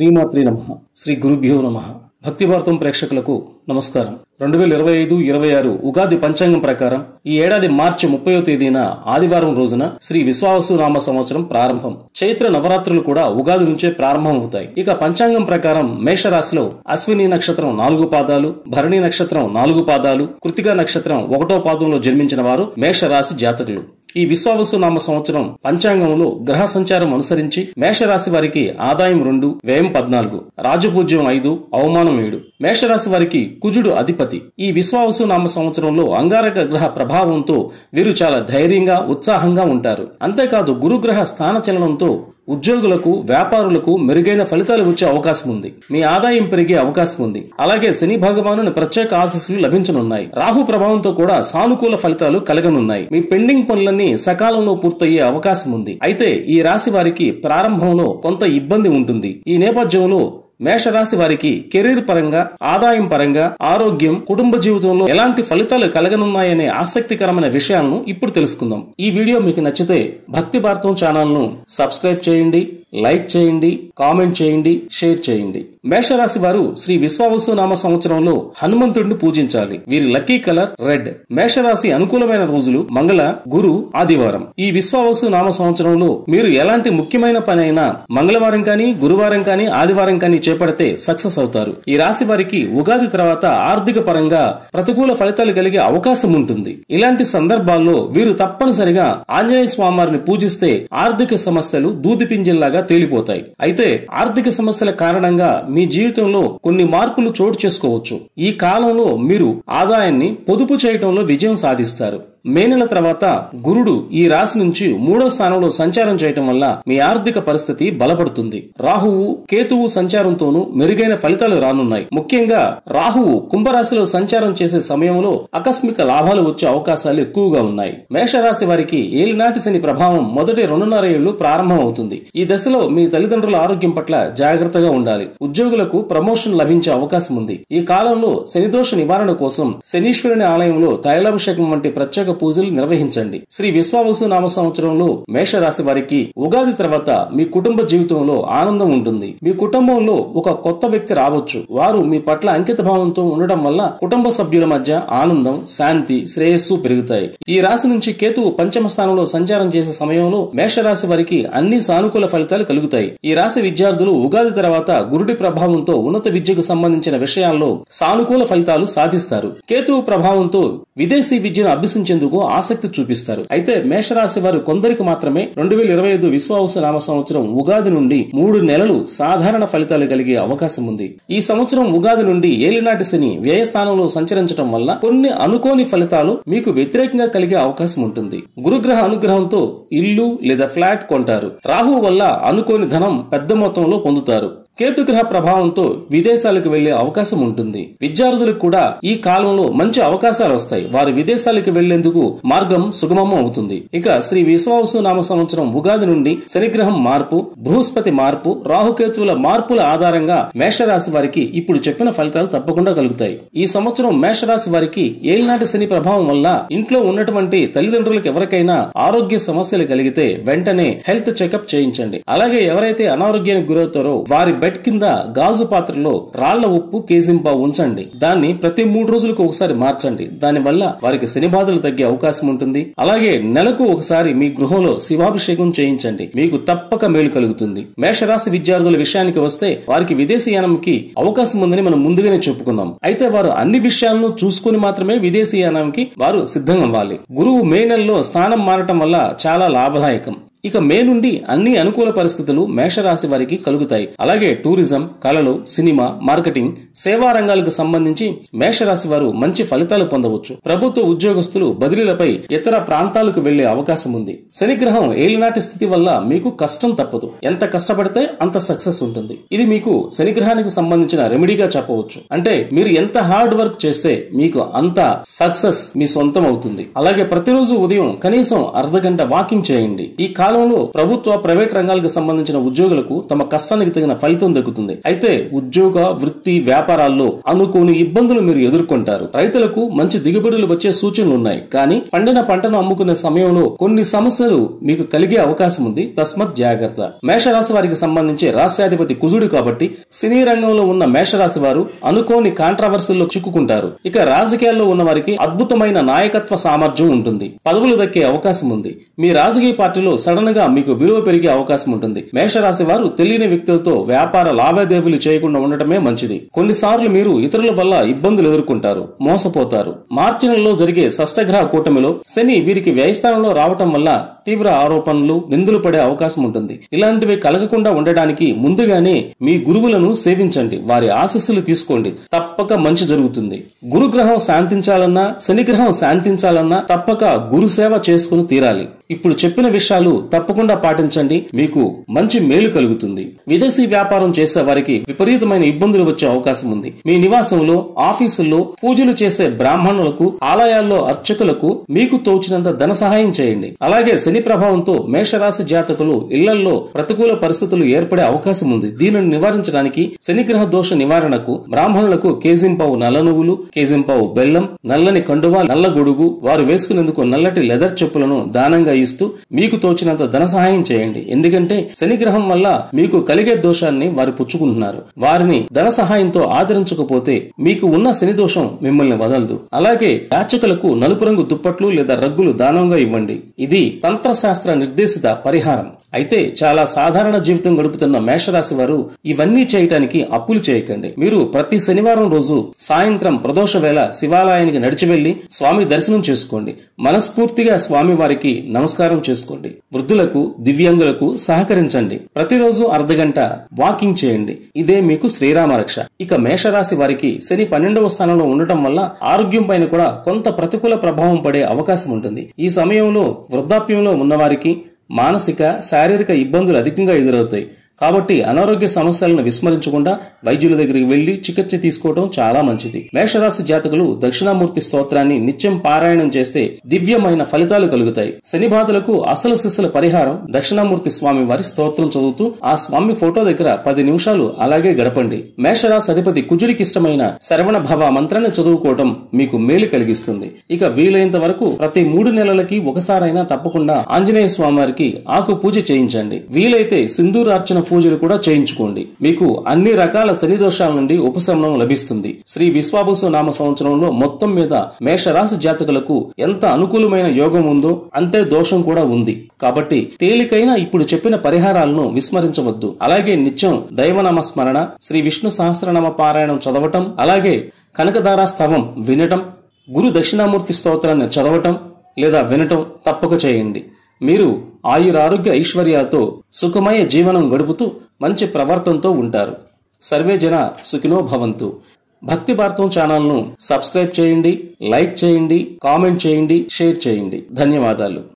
శ్రీమాత్రే నమః. శ్రీ గురుభ్యో నమః. భక్తి భారతం ప్రేక్షకులకు నమస్కారం. 2025-26 ఉగాది పంచాంగం ప్రకారం ఈ ఏడాది మార్చి 30వ తేదీన ఆదివారం రోజున శ్రీ విశ్వావసు నామ సంవత్సరం ప్రారంభం. చైత్ర నవరాత్రులు కూడా ఉగాది నుంచే ప్రారంభం అవుతాయి. ఇక పంచాంగం ప్రకారం మేషరాశిలో అశ్విని నక్షత్రం 4 పాదాలు, భరణి నక్షత్రం 4 పాదాలు, కృతికా నక్షత్రం 1వ పాదంలో జన్మించిన వారు మేషరాశి జాతకులు. ఈ విశ్వావసు నామ సంవత్సరం పంచాంగంలో గ్రహ సంచారం అనుసరించి మేషరాశి వారికి ఆదాయం 2, వ్యయం 14, రాజపూజ్యం 5, అవమానం 7. మేషరాశి వారికి కుజుడు అధిపతి. ఈ విశ్వావసు నామ సంవత్సరంలో అంగారక గ్రహ ప్రభావంతో వీరు చాలా ధైర్యంగా, ఉత్సాహంగా ఉంటారు. అంతేకాదు గురుగ్రహ స్థాన చలనంతో ఉద్యోగులకు, వ్యాపారులకు మెరుగైన ఫలితాలు వచ్చే అవకాశం ఉంది. మీ ఆదాయం పెరిగే అవకాశం ఉంది. అలాగే శని భగవానుని ప్రత్యేక ఆశీస్సులు లభించనున్నాయి. రాహు ప్రభావంతో కూడా సానుకూల ఫలితాలు కలగనున్నాయి. మీ పెండింగ్ పనులన్నీ సకాలంలో పూర్తయ్యే అవకాశం ఉంది. అయితే ఈ రాశి వారికి ప్రారంభంలో కొంత ఇబ్బంది ఉంటుంది. ఈ నేపథ్యంలో మేషరాశి వారికి కెరీర్ పరంగా, ఆదాయం పరంగా, ఆరోగ్యం, కుటుంబ జీవితంలో ఎలాంటి ఫలితాలు కలగనున్నాయనే ఆసక్తికరమైన విషయాలను ఇప్పుడు తెలుసుకుందాం. ఈ వీడియో మీకు నచ్చితే భక్తి భారతం ఛానల్ ను సబ్స్క్రైబ్ చేయండి, లైక్ చేయండి, కామెంట్ చేయండి, షేర్ చేయండి. మేషరాశి వారు శ్రీ విశ్వావసు నామ సంవత్సరంలో హనుమంతుడిని పూజించాలి. వీరి లక్కీ కలర్ రెడ్. మేషరాశి అనుకూలమైన రోజులు మంగళ, గురు, ఆదివారం. ఈ విశ్వావసు నామ సంవత్సరంలో మీరు ఎలాంటి ముఖ్యమైన పని అయినా మంగళవారం కానీ, గురువారం కానీ, ఆదివారం కానీ చేపడితే సక్సెస్ అవుతారు. ఈ రాశి వారికి ఉగాది తర్వాత ఆర్థిక పరంగా ప్రతికూల ఫలితాలు కలిగే అవకాశం ఉంటుంది. ఇలాంటి సందర్భాల్లో వీరు తప్పనిసరిగా ఆంజనేయ స్వామివారిని పూజిస్తే ఆర్థిక సమస్యలు దూది పింజల్లాగా తేలిపోతాయి. అయితే ఆర్థిక సమస్యల కారణంగా మీ జీవితంలో కొన్ని మార్పులు చోటు చేసుకోవచ్చు. ఈ కాలంలో మీరు ఆదాయాన్ని పొదుపు చేయడంలో విజయం సాధిస్తారు. మే నెల తర్వాత గురుడు ఈ రాశి నుంచి 3వ స్థానంలో సంచారం చేయటం వల్ల మీ ఆర్థిక పరిస్థితి బలపడుతుంది. రాహువు, కేతువు సంచారంతోనూ మెరుగైన ఫలితాలు రానున్నాయి. ముఖ్యంగా రాహువు కుంభరాశిలో సంచారం చేసే సమయంలో ఆకస్మిక లాభాలు వచ్చే అవకాశాలు ఎక్కువగా ఉన్నాయి. మేషరాశి వారికి ఏలినాటి శని ప్రభావం మొదటి 2.5 ఏళ్లు ప్రారంభం అవుతుంది. ఈ దశలో మీ తల్లిదండ్రుల ఆరోగ్యం పట్ల జాగ్రత్తగా ఉండాలి. ఉద్యోగులకు ప్రమోషన్ లభించే అవకాశం ఉంది. ఈ కాలంలో శనిదోష నివారణ కోసం శనీశ్వరుని ఆలయంలో తైలాభిషేకం వంటి ప్రత్యేక పూజలు నిర్వహించండి. శ్రీ విశ్వావసు నామ సంవత్సరంలో మేషరాశి వారికి ఉగాది తర్వాత మీ కుటుంబ జీవితంలో ఆనందం ఉంటుంది. మీ కుటుంబంలో ఒక కొత్త వ్యక్తి రావచ్చు. వారు మీ పట్ల అంకిత భావంతో ఉండడం వల్ల కుటుంబ సభ్యుల మధ్య ఆనందం, శాంతి, శ్రేయస్సు పెరుగుతాయి. ఈ రాశి నుంచి కేతువు 5వ స్థానంలో సంచారం చేసే సమయంలో మేషరాశి వారికి అన్ని సానుకూల ఫలితాలు కలుగుతాయి. ఈ రాశి విద్యార్థులు ఉగాది తర్వాత గురుడి ప్రభావంతో ఉన్నత విద్యకు సంబంధించిన విషయాల్లో సానుకూల ఫలితాలు సాధిస్తారు. కేతువు ప్రభావంతో విదేశీ విద్యను అభ్యసించేందుకు ఆసక్తి చూపిస్తారు. అయితే మేషరాశి వారు కొందరికి మాత్రమే 2025 విశ్వావసు నామ సంవత్సరం ఉగాది నుండి 3 నెలలు సాధారణ ఫలితాలు కలిగే అవకాశం ఉంది. ఈ సంవత్సరం ఉగాది నుండి ఏలినాటి శని వ్యయ స్థానంలో సంచరించడం వల్ల కొన్ని అనుకోని ఫలితాలు మీకు వ్యతిరేకంగా కలిగే అవకాశం ఉంటుంది. గురుగ్రహ అనుగ్రహంతో ఇల్లు లేదా ఫ్లాట్ కొంటారు. రాహు వల్ల అనుకోని ధనం పెద్ద మొత్తంలో పొందుతారు. కేతుగ్రహ ప్రభావంతో విదేశాలకు వెళ్లే అవకాశం ఉంటుంది. విద్యార్థులకు కూడా ఈ కాలంలో మంచి అవకాశాలు వస్తాయి. వారు విదేశాలకు వెళ్లేందుకు మార్గం సుగమం అవుతుంది. ఇక శ్రీ విశ్వావసు నామ సంవత్సరం ఉగాది నుండి శనిగ్రహం మార్పు, బృహస్పతి మార్పు, రాహుకేతువుల మార్పుల ఆధారంగా మేషరాశి వారికి ఇప్పుడు చెప్పిన ఫలితాలు తప్పకుండా కలుగుతాయి. ఈ సంవత్సరం మేషరాశి వారికి ఏలినాటి శని ప్రభావం వల్ల ఇంట్లో ఉన్నటువంటి తల్లిదండ్రులకు ఎవరికైనా ఆరోగ్య సమస్యలు కలిగితే వెంటనే హెల్త్ చెకప్ చేయించండి. అలాగే ఎవరైతే అనారోగ్యానికి గురవుతారో వారి బెడ్ కింద గాజు పాత్రలో రాళ్ల ఉప్పు కేజింపావు ఉంచండి. దాన్ని ప్రతి 3 రోజులకు ఒకసారి మార్చండి. దానివల్ల వారికి శని బాధలు తగ్గే అవకాశం ఉంటుంది. అలాగే నెలకు ఒకసారి మీ గృహంలో శివాభిషేకం చేయించండి. మీకు తప్పక మేలు కలుగుతుంది. మేషరాశి విద్యార్థుల విషయానికి వస్తే వారికి విదేశీయానంకి అవకాశం ఉందని మనం ముందుగానే చెప్పుకున్నాం. అయితే వారు అన్ని విషయాలను చూసుకుని మాత్రమే విదేశీయానానికి వారు సిద్ధంగా అవ్వాలి. గురువు మే నెలలో స్థానం మారటం వల్ల చాలా లాభదాయకం. ఇక మే నుండి అన్ని అనుకూల పరిస్థితులు మేషరాశి వారికి కలుగుతాయి. అలాగే టూరిజం, కళలు, సినిమా, మార్కెటింగ్, సేవా రంగాలకు సంబంధించి మేషరాశి వారు మంచి ఫలితాలు పొందవచ్చు. ప్రభుత్వ ఉద్యోగస్తులు బదిలీలపై ఇతర ప్రాంతాలకు వెళ్లే అవకాశం ఉంది. శనిగ్రహం ఏలినాటి స్థితి వల్ల మీకు కష్టం తప్పదు. ఎంత కష్టపడితే అంత సక్సెస్ ఉంటుంది. ఇది మీకు శనిగ్రహానికి సంబంధించిన రెమెడీగా చెప్పవచ్చు. అంటే మీరు ఎంత హార్డ్ వర్క్ చేస్తే మీకు అంత సక్సెస్ మీ సొంతం అవుతుంది. అలాగే ప్రతిరోజు ఉదయం కనీసం అర్ధగంట వాకింగ్ చేయండి. ఈ కాలంలో ప్రభుత్వ ప్రైవేట్ రంగాలకు సంబంధించిన ఉద్యోగులకు తమ కష్టానికి తగిన ఫలితం దక్కుతుంది. అయితే ఉద్యోగ, వృత్తి, వ్యాపారాల్లో అనుకోని ఇబ్బందులు మీరు ఎదుర్కొంటారు. రైతులకు మంచి దిగుబడులు వచ్చే సూచనలు ఉన్నాయి. కానీ పండిన పంటను అమ్ముకునే సమయంలో కొన్ని సమస్యలు మీకు కలిగే అవకాశం ఉంది. తస్మత్ జాగ్రత్త. మేషరాశి వారికి సంబంధించి రాశ్యాధిపతి కుజుడు కాబట్టి సినీ రంగంలో ఉన్న మేషరాశి వారు అనుకోని కాంట్రవర్సీల్లో చిక్కుకుంటారు. ఇక రాజకీయాల్లో ఉన్న వారికి అద్భుతమైన నాయకత్వ సామర్థ్యం ఉంటుంది. పదవులు దక్కే అవకాశం ఉంది. మీ రాజకీయ పార్టీలో సడన్ గా మీకు విలువ పెరిగే అవకాశం ఉంటుంది. మేషరాశి వారు తెలియని వ్యక్తులతో వ్యాపార లావాదేవీలు చేయకుండా ఉండటమే మంచిది. కొన్నిసార్లు మీరు ఇతరుల వల్ల ఇబ్బందులు ఎదుర్కొంటారు, మోసపోతారు. మార్చి నెలలో జరిగే షష్టగ్రహ కూటమిలో శని వీరికి వ్యయస్థానంలో రావటం వల్ల తీవ్ర ఆరోపణలు, నిందలు పడే అవకాశం ఉంటుంది. ఇలాంటివి కలగకుండా ఉండడానికి ముందుగానే మీ గురువులను సేవించండి. వారి ఆశీస్సులు తీసుకోండి. తప్పక మంచి జరుగుతుంది. గురుగ్రహం శాంతించాలన్నా, శనిగ్రహం శాంతించాలన్నా తప్పక గురు సేవ చేసుకుని తీరాలి. ఇప్పుడు చెప్పిన విషయాలు తప్పకుండా పాటించండి. మీకు మంచి మేలు కలుగుతుంది. విదేశీ వ్యాపారం చేసే వారికి విపరీతమైన ఇబ్బందులు వచ్చే అవకాశం ఉంది. మీ నివాసంలో, ఆఫీసుల్లో పూజలు చేసే బ్రాహ్మణులకు, ఆలయాల్లో అర్చకులకు మీకు తోచినంత ధన సహాయం చేయండి. అలాగే శని ప్రభావంతో మేషరాశి జాతకులు ఇళ్లలో ప్రతికూల పరిస్థితులు ఏర్పడే అవకాశం ఉంది. దీనిని నివారించడానికి శనిగ్రహ దోష నివారణకు బ్రాహ్మణులకు కేజింపావు నల్ల నువ్వులు, కేజింపావు బెల్లం, నల్లని కండువా, నల్ల గొడుగు, వారు వేసుకునేందుకు నల్లటి లెదర్ చెప్పులను దానంగా ఇస్తూ మీకు తోచినంత ధన సహాయం చేయండి. ఎందుకంటే శనిగ్రహం వల్ల మీకు కలిగే దోషాన్ని వారు పుచ్చుకుంటున్నారు. వారిని ధన సహాయంతో ఆదరించకపోతే మీకు ఉన్న శని దోషం మిమ్మల్ని వదలదు. అలాగే యాచకులకు నలుపు రంగు దుప్పట్లు లేదా రగ్గులు దానంగా ఇవ్వండి. ఇది తంత్రశాస్త్ర నిర్దేశిత పరిహారం. అయితే చాలా సాధారణ జీవితం గడుపుతున్న మేషరాశి వారు ఇవన్నీ చేయటానికి అప్పులు చేయకండి. మీరు ప్రతి శనివారం రోజు సాయంత్రం ప్రదోష వేళ శివాలయానికి నడిచి వెళ్లి స్వామి దర్శనం చేసుకోండి. మనస్ఫూర్తిగా స్వామి వారికి నమస్కారం చేసుకోండి. వృద్ధులకు, దివ్యాంగులకు సహకరించండి. ప్రతిరోజు అర్ధగంట వాకింగ్ చేయండి. ఇదే మీకు శ్రీరామ రక్ష. ఇక మేషరాశి వారికి శని 12వ స్థానంలో ఉండటం వల్ల ఆరోగ్యం పైన కూడా కొంత ప్రతికూల ప్రభావం పడే అవకాశం ఉంటుంది. ఈ సమయంలో వృద్ధాప్యంలో ఉన్నవారికి మానసిక, శారీరక ఇబ్బందులు అధికంగా ఎదురవుతాయి. కాబట్టి అనారోగ్య సమస్యలను విస్మరించకుండా వైద్యుల దగ్గరికి వెళ్లి చికిత్స తీసుకోవడం చాలా మంచిది. మేషరాశి జాతకులు దక్షిణామూర్తి స్తోత్రాన్ని నిత్యం పారాయణం చేస్తే దివ్యమైన ఫలితాలు కలుగుతాయి. శని బాధలకు అసలు శిస్సుల పరిహారం దక్షిణామూర్తి స్వామి వారి స్తోత్రం చదువుతూ ఆ స్వామి ఫోటో దగ్గర 10 నిమిషాలు అలాగే గడపండి. మేషరాశి అధిపతి కుజుడికి ఇష్టమైన శరవణ భవ మంత్రాన్ని చదువుకోవటం మీకు మేలు కలిగిస్తుంది. ఇక వీలైనంత వరకు ప్రతి 3 నెలలకి ఒకసారైనా తప్పకుండా ఆంజనేయ స్వామి వారికి ఆకు పూజ చేయించండి. వీలైతే సింధూరార్చన పూజలు కూడా చేయించుకోండి. మీకు అన్ని రకాల శని దోషాల నుండి ఉపశమనం లభిస్తుంది. శ్రీ విశ్వావసు నామ సంవత్సరంలో మొత్తం మీద మేషరాశి జాతకులకు ఎంత అనుకూలమైన యోగం ఉందో అంతే దోషం కూడా ఉంది. కాబట్టి తేలికైన ఇప్పుడు చెప్పిన పరిహారాలను విస్మరించవద్దు. అలాగే నిత్యం దైవనామ స్మరణ, శ్రీ విష్ణు సహస్రనామ పారాయణం చదవటం, అలాగే కనకదార స్తవం వినటం, గురు దక్షిణామూర్తి స్తోత్రాన్ని చదవటం లేదా వినటం తప్పక చేయండి. మీరు ఆయురారోగ్య ఐశ్వర్యాలతో సుఖమయ జీవనం గడుపుతూ మంచి ప్రవర్తనతో ఉంటారు. సర్వే జన సుఖినో భవంతు. భక్తి భారతం ఛానల్ను సబ్స్క్రైబ్ చేయండి, లైక్ చేయండి, కామెంట్ చేయండి, షేర్ చేయండి. ధన్యవాదాలు.